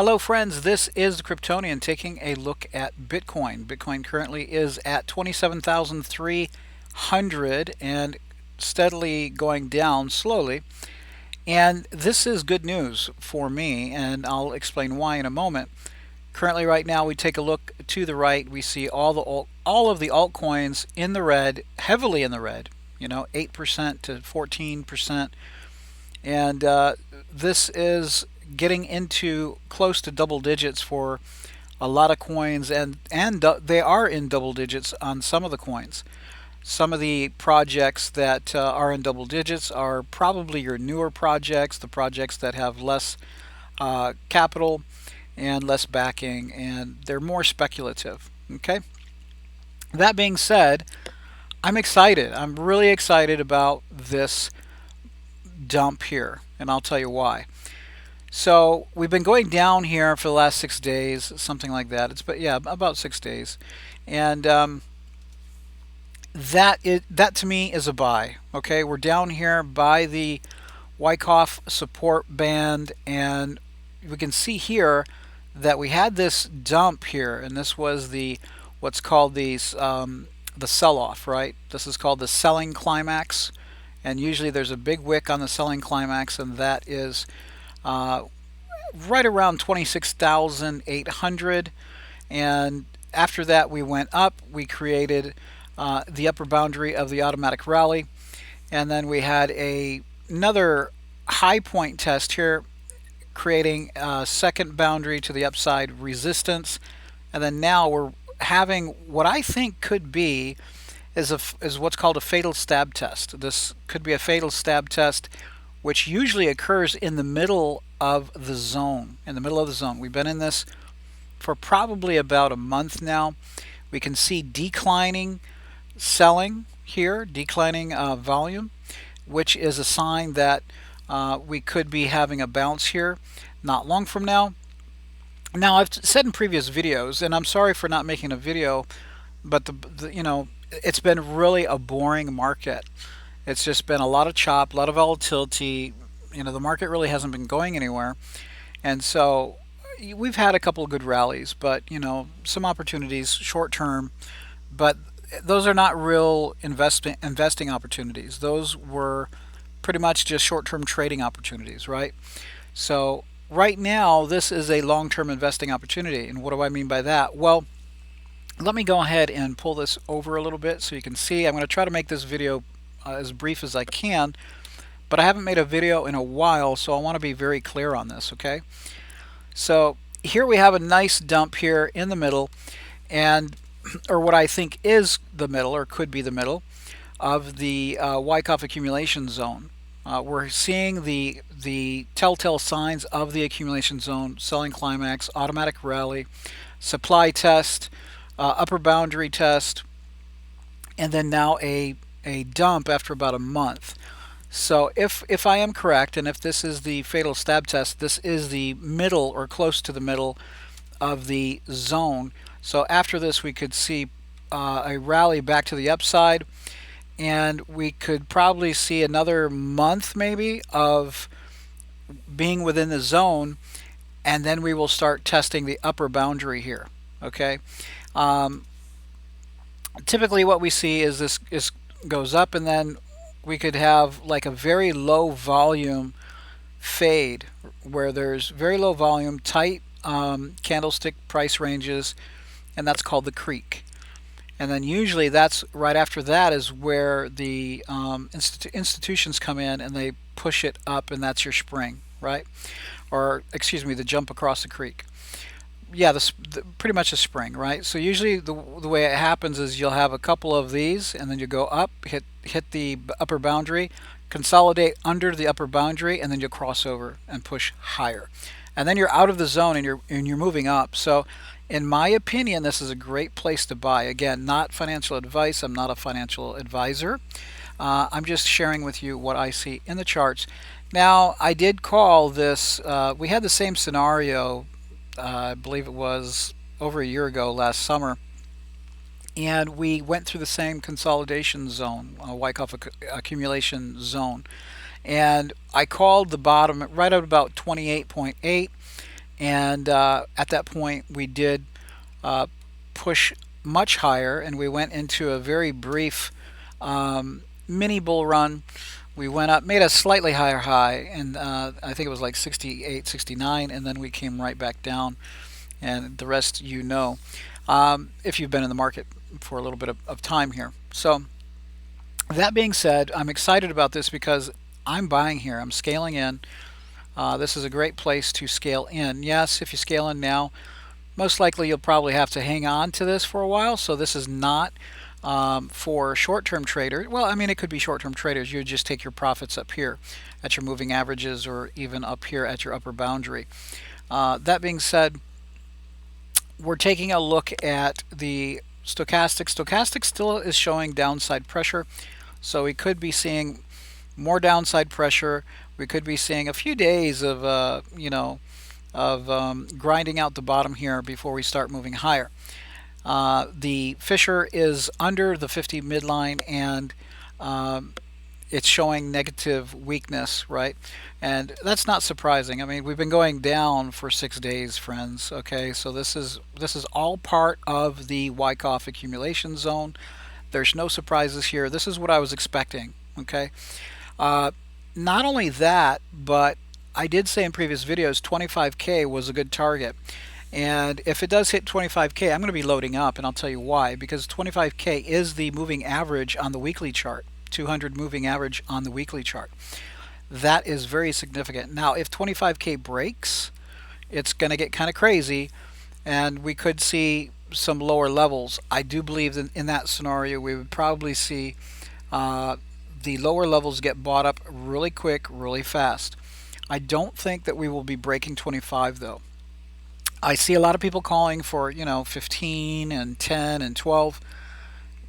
Hello friends, this is the Cryptonian taking a look at Bitcoin. Bitcoin currently is at 27,300 and steadily going down slowly. And this is good news for me, and I'll explain why in a moment. Currently right now we take a look to the right, we see all of the altcoins in the red, heavily in the red, 8% to 14%. And this is getting into close to double digits for a lot of coins, and they are in double digits on some of the coins. Some of the projects that are in double digits are probably your newer projects, the projects that have less capital and less backing, and they're more speculative. Okay. That being said, I'm excited. I'm really excited about this dump here, and I'll tell you why. So we've been going down here for the last 6 days, something like that. About 6 days, and that to me is a buy. Okay, we're down here by the Wyckoff support band, and we can see here that we had this dump here, and this was the what's called the sell-off, right? This is called the selling climax, and usually there's a big wick on the selling climax, and that is uh, right around 26,800. And after that, we went up. We created the upper boundary of the automatic rally, and then we had another high point test here, creating a second boundary to the upside resistance, and then now we're having what I think could be is what's called a fatal stab test. This could be a fatal stab test, which usually occurs in the middle of the zone. In the middle of the zone, we've been in this for probably about a month now. We can see declining selling here, declining volume, which is a sign that we could be having a bounce here not long from now. Now, I've said in previous videos, and I'm sorry for not making a video, but it's been really a boring market. It's just been a lot of chop, a lot of volatility. The market really hasn't been going anywhere, and so we've had a couple of good rallies, but some opportunities short term, but those are not real investing opportunities. Those were pretty much just short-term trading opportunities, right? So right now, this is a long-term investing opportunity. And what do I mean by that? Well, let me go ahead and pull this over a little bit so you can see. I'm going to try to make this video as brief as I can, but I haven't made a video in a while, so I want to be very clear on this, okay? So here we have a nice dump here in the middle, and or what I think is the middle, or could be the middle, of the Wyckoff accumulation zone. We're seeing the telltale signs of the accumulation zone: selling climax, automatic rally, supply test, upper boundary test, and then now a dump after about a month. So if I am correct, and if this is the fatal stab test, this is the middle or close to the middle of the zone. So after this, we could see a rally back to the upside, and we could probably see another month maybe of being within the zone, and then we will start testing the upper boundary here. Okay. Typically what we see is this goes up, and then we could have like a very low volume fade where there's very low volume, tight candlestick price ranges, and that's called the creek. And then usually that's right after that is where the institutions come in and they push it up, and that's your spring, right? Or excuse me, the jump across the creek. Yeah, pretty much a spring, right? So usually the way it happens is you'll have a couple of these, and then you go up, hit the upper boundary, consolidate under the upper boundary, and then you'll cross over and push higher, and then you're out of the zone and you're moving up. So in my opinion, this is a great place to buy. Again, not financial advice. I'm not a financial advisor. I'm just sharing with you what I see in the charts. Now, I did call this. We had the same scenario. I believe it was over a year ago, last summer, and we went through the same consolidation zone, Wyckoff accumulation zone, and I called the bottom right at about 28.8, And at that point, we did uh, push much higher, and we went into a very brief mini bull run. We went up, made a slightly higher high, and I think it was like 68, 69, and then we came right back down. And the rest you know, if you've been in the market for a little bit of time here. So that being said, I'm excited about this because I'm buying here. I'm scaling in. This is a great place to scale in. Yes, if you scale in now, most likely you'll probably have to hang on to this for a while. So this is not for short-term traders. Well, I mean, it could be short-term traders. You would just take your profits up here at your moving averages or even up here at your upper boundary. That being said, we're taking a look at the stochastic. Stochastic still is showing downside pressure. So we could be seeing more downside pressure. We could be seeing a few days of, grinding out the bottom here before we start moving higher. The Fisher is under the 50 midline, and it's showing negative weakness, right? And that's not surprising. I mean, we've been going down for 6 days, friends. Okay, so this is all part of the Wyckoff accumulation zone. There's no surprises here. This is what I was expecting. Okay. Not only that, but I did say in previous videos 25K was a good target. And if it does hit 25K, I'm going to be loading up, and I'll tell you why. Because 25K is the moving average on the weekly chart, 200 moving average on the weekly chart. That is very significant. Now, if 25K breaks, it's going to get kind of crazy, and we could see some lower levels. I do believe that in that scenario, we would probably see the lower levels get bought up really quick, really fast. I don't think that we will be breaking 25 though. I see a lot of people calling for, 15 and 10 and 12.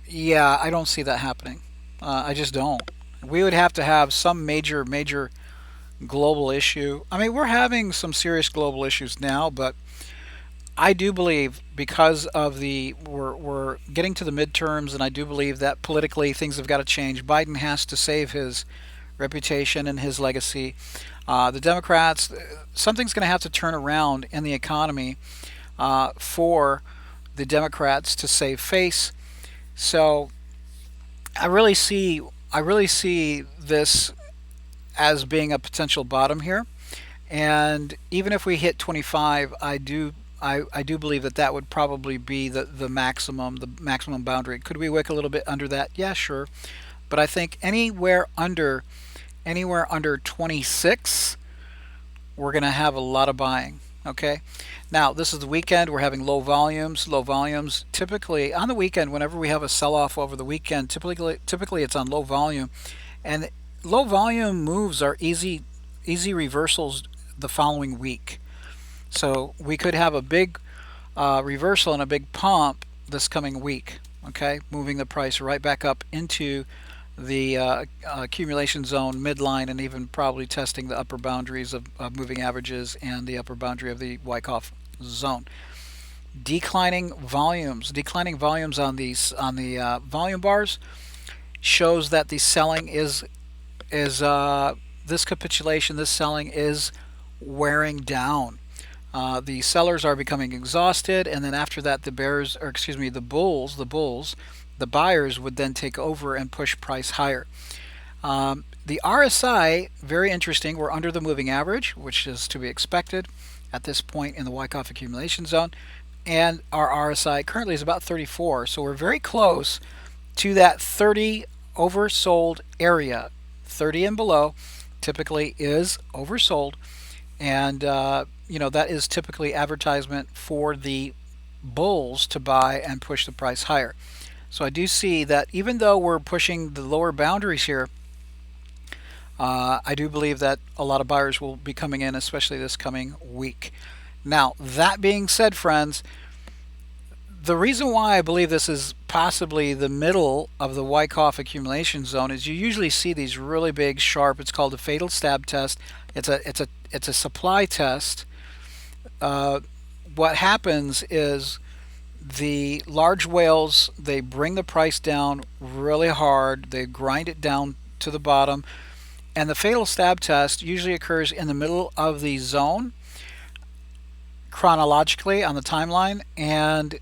Yeah, I don't see that happening. I just don't. We would have to have some major global issue. I mean, we're having some serious global issues now, but I do believe because of we're getting to the midterms, and I do believe that politically things have got to change. Biden has to save his reputation and his legacy. The Democrats, something's going to have to turn around in the economy for the Democrats to save face. So I really see this as being a potential bottom here. And even if we hit 25, I do believe that would probably be the maximum boundary. Could we wick a little bit under that? Yeah, sure. But I think anywhere under 26, we're going to have a lot of buying. Okay. Now, this is the weekend. We're having low volumes. Low volumes typically on the weekend. Whenever we have a sell-off over the weekend, typically it's on low volume, and low volume moves are easy reversals the following week. So we could have a big reversal and a big pump this coming week. Okay, moving the price right back up into the accumulation zone midline, and even probably testing the upper boundaries of moving averages and the upper boundary of the Wyckoff zone. Declining volumes on the volume bars shows that the selling is this capitulation, this selling is wearing down. The sellers are becoming exhausted, and then after that, the buyers would then take over and push price higher. The RSI, very interesting. We're under the moving average, which is to be expected at this point in the Wyckoff accumulation zone, and our RSI currently is about 34. So we're very close to that 30 oversold area. 30 and below typically is oversold, and that is typically advertisement for the bulls to buy and push the price higher. So I do see that even though we're pushing the lower boundaries here, I do believe that a lot of buyers will be coming in, especially this coming week. Now, that being said, friends, the reason why I believe this is possibly the middle of the Wyckoff accumulation zone is you usually see these really big, sharp, it's called a fatal stab test. It's a supply test. What happens is the large whales, they bring the price down really hard, they grind it down to the bottom, and the fatal stab test usually occurs in the middle of the zone. chronologically on the timeline, and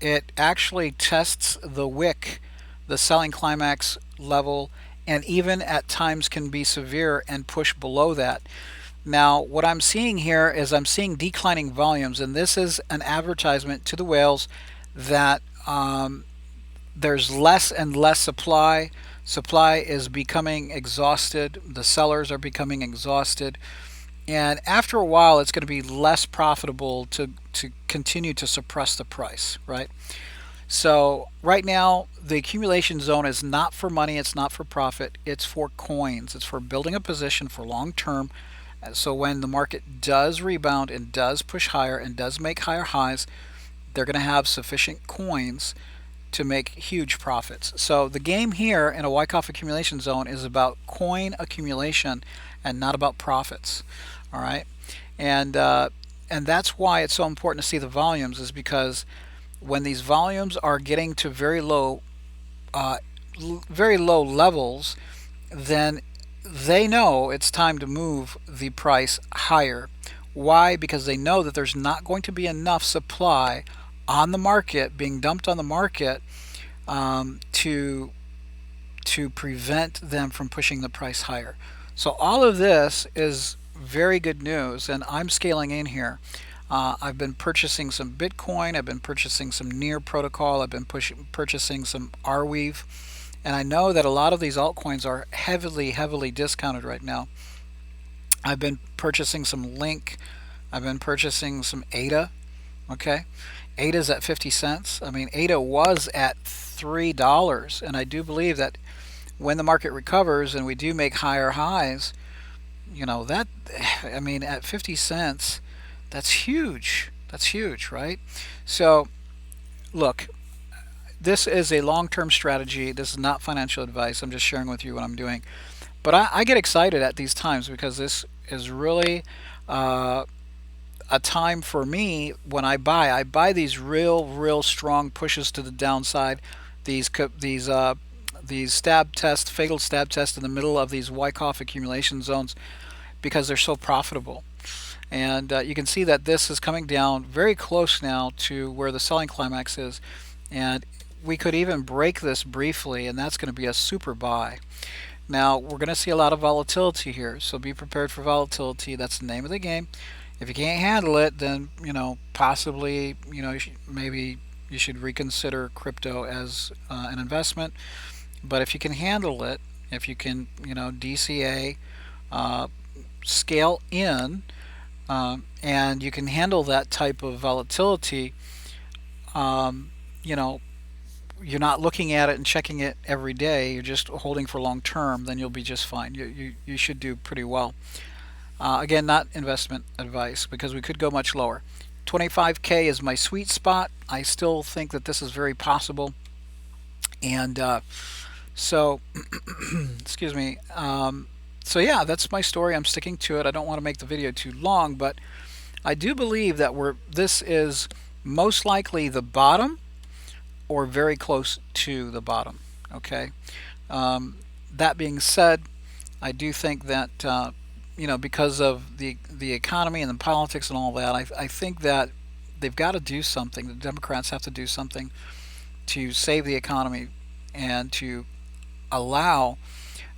it actually tests the wick, the selling climax level, and even at times can be severe and push below that. Now, what I'm seeing here is I'm seeing declining volumes, and this is an advertisement to the whales that there's less and less supply. Supply is becoming exhausted. The sellers are becoming exhausted. And after a while, it's going to be less profitable to continue to suppress the price, right? So right now, the accumulation zone is not for money, it's not for profit, it's for coins. It's for building a position for long term. So when the market does rebound and does push higher and does make higher highs, they're going to have sufficient coins to make huge profits. So the game here in a Wyckoff accumulation zone is about coin accumulation and not about profits. All right, and and that's why it's so important to see the volumes, is because when these volumes are getting to uh, very low levels, then they know it's time to move the price higher. Why? Because they know that there's not going to be enough supply on the market, being dumped on the market, to prevent them from pushing the price higher. So all of this is very good news, and I'm scaling in here. I've been purchasing some Bitcoin. I've been purchasing some Near Protocol. I've been purchasing some Arweave, and I know that a lot of these altcoins are heavily, heavily discounted right now. I've been purchasing some Link. I've been purchasing some ADA. Okay, ADA's at 50 cents. I mean, ADA was at $3, and I do believe that when the market recovers and we do make higher highs, that, I mean, at 50 cents, that's huge. That's huge, right? So, look, this is a long term strategy. This is not financial advice. I'm just sharing with you what I'm doing. But I get excited at these times because this is really uh, a time for me when I buy these real strong pushes to the downside. These stab test, fatal stab test in the middle of these Wyckoff accumulation zones because they're so profitable. And you can see that this is coming down very close now to where the selling climax is. And we could even break this briefly, and that's going to be a super buy. Now, we're going to see a lot of volatility here, so be prepared for volatility. That's the name of the game. If you can't handle it, then, possibly, maybe you should reconsider crypto as an investment. But if you can handle it, if you can, DCA, scale in, and you can handle that type of volatility, um, you know, you're not looking at it and checking it every day. You're just holding for long term. Then you'll be just fine. You should do pretty well. Again, not investment advice because we could go much lower. 25K is my sweet spot. I still think that this is very possible. And so, excuse me. So yeah, that's my story. I'm sticking to it. I don't want to make the video too long, but I do believe that this is most likely the bottom or very close to the bottom. Okay. That being said, I do think that because of the economy and the politics and all that, I think that they've got to do something. The Democrats have to do something to save the economy and to allow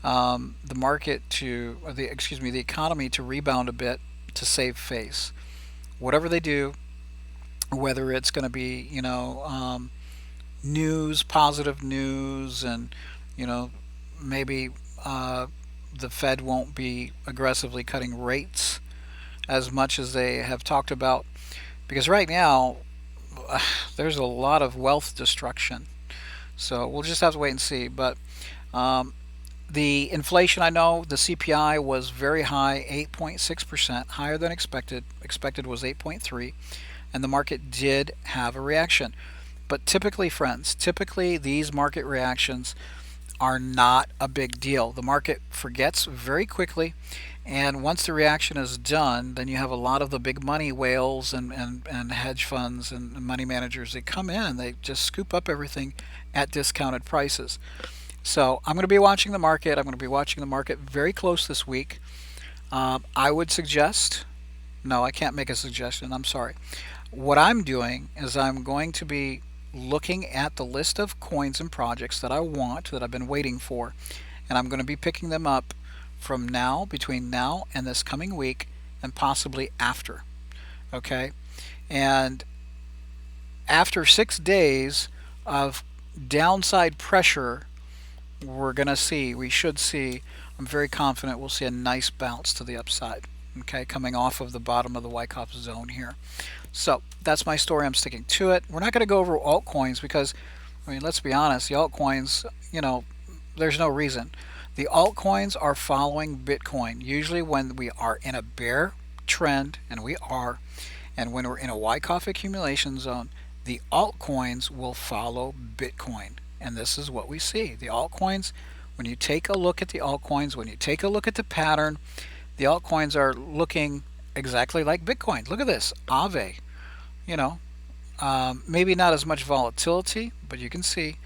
the market to, or the economy to rebound a bit to save face. Whatever they do, whether it's going to be news, positive news, and maybe the Fed won't be aggressively cutting rates as much as they have talked about, because right now there's a lot of wealth destruction. So we'll just have to wait and see. But the inflation, I know the CPI was very high, 8.6%, higher than expected. Expected was 8.3, and the market did have a reaction. But typically, friends, these market reactions are not a big deal. The market forgets very quickly, and once the reaction is done, then you have a lot of the big money whales and hedge funds and money managers. They come in, they just scoop up everything at discounted prices. So I'm going to be watching the market. I'm going to be watching the market very close this week. I would suggest No, I can't make a suggestion. I'm sorry. What I'm doing is I'm going to be looking at the list of coins and projects that I want, that I've been waiting for, and I'm going to be picking them up from now, between now and this coming week, and possibly after. Okay? And after 6 days of downside pressure, we should see, I'm very confident we'll see a nice bounce to the upside. Okay, coming off of the bottom of the Wyckoff zone here. So that's my story. I'm sticking to it. We're not going to go over altcoins because, I mean, let's be honest, the altcoins, there's no reason. The altcoins are following Bitcoin. Usually when we are in a bear trend, and we are, and when we're in a Wyckoff accumulation zone, the altcoins will follow Bitcoin. And this is what we see. The altcoins, when you take a look at the altcoins, when you take a look at the pattern, the altcoins are looking exactly like Bitcoin. Look at this, Aave. You know, maybe not as much volatility, but you can see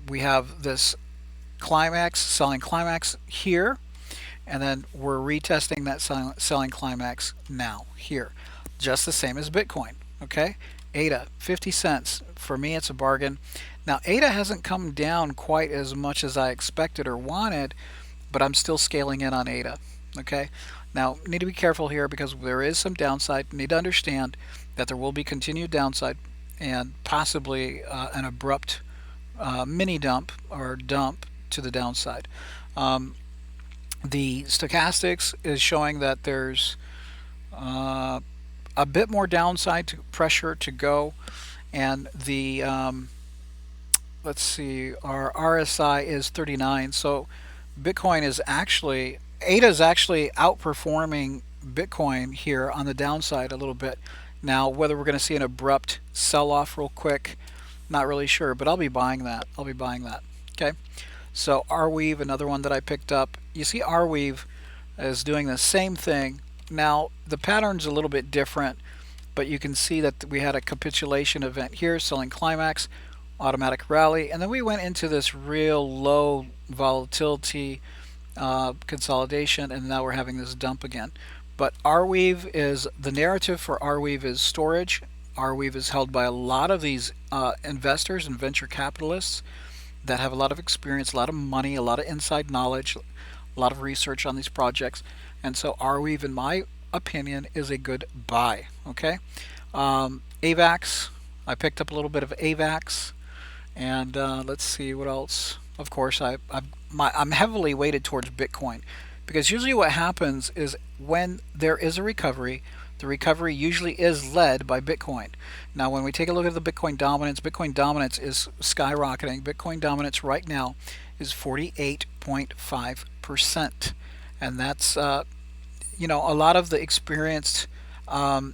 we have this climax, selling climax here, and then we're retesting that selling climax now here, just the same as Bitcoin. Okay, ADA 50 cents for me, it's a bargain. Now ADA hasn't come down quite as much as I expected or wanted, but I'm still scaling in on ADA. Okay, now need to be careful here because there is some downside. Need to understand that there will be continued downside and possibly an abrupt mini dump or dump to the downside. Um, the stochastics is showing that there's uh, a bit more downside to pressure to go, and the let's see, our RSI is 39. So Bitcoin is actually, ADA is actually outperforming Bitcoin here on the downside a little bit. Now, whether we're going to see an abrupt sell off real quick, not really sure, but I'll be buying that. I'll be buying that. Okay. So Arweave, another one that I picked up. You see Arweave is doing the same thing. Now, the pattern's a little bit different, but you can see that we had a capitulation event here, selling climax, automatic rally, and then we went into this real low volatility consolidation, and now we're having this dump again. But Arweave is, the narrative for Arweave is storage. Arweave is held by a lot of these investors and venture capitalists that have a lot of experience, a lot of money, a lot of inside knowledge, a lot of research on these projects. And so Arweave, in my opinion, is a good buy. Okay, AVAX, I picked up a little bit of AVAX, and let's see what else. Of course, I'm heavily weighted towards Bitcoin because usually what happens is when there is a recovery, the recovery usually is led by Bitcoin. Now, when we take a look at the Bitcoin dominance is skyrocketing. Bitcoin dominance right now is 48.5%. And that's, a lot of the experienced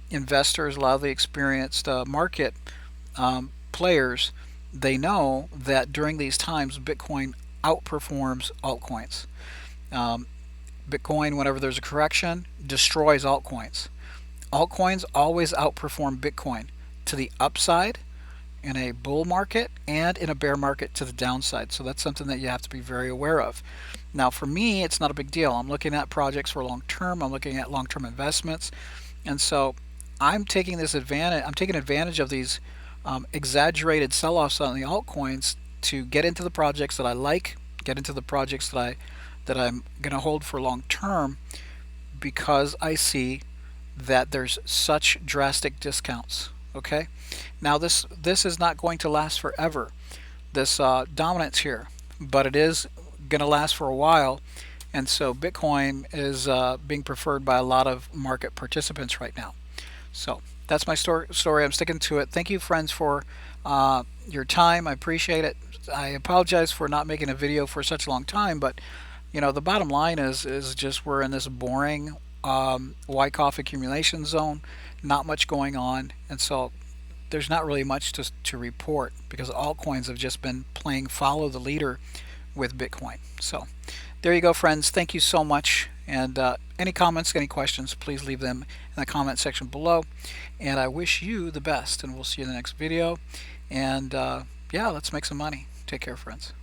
investors, a lot of the experienced market players, they know that during these times, Bitcoin outperforms altcoins. Bitcoin, whenever there's a correction, destroys altcoins. Altcoins always outperform Bitcoin to the upside in a bull market and in a bear market to the downside. So that's something that you have to be very aware of. Now, for me, it's not a big deal. I'm looking at projects for long term. I'm looking at long-term investments, and so I'm taking advantage. I'm taking advantage of these exaggerated sell-offs on the altcoins to get into the projects that I like, get into the projects that I'm going to hold for long term, because I see that there's such drastic discounts. Okay, now this is not going to last forever, this dominance here, but it is going to last for a while, and so Bitcoin is being preferred by a lot of market participants right now. So that's my story. I'm sticking to it. Thank you, friends, for your time. I appreciate it. I apologize for not making a video for such a long time, but the bottom line is just we're in this boring Wyckoff accumulation zone, not much going on, and so there's not really much to report because altcoins have just been playing follow the leader with Bitcoin. So there you go, friends. Thank you so much, and any comments, any questions, please leave them in the comment section below, and I wish you the best, and we'll see you in the next video. And yeah, let's make some money. Take care, friends.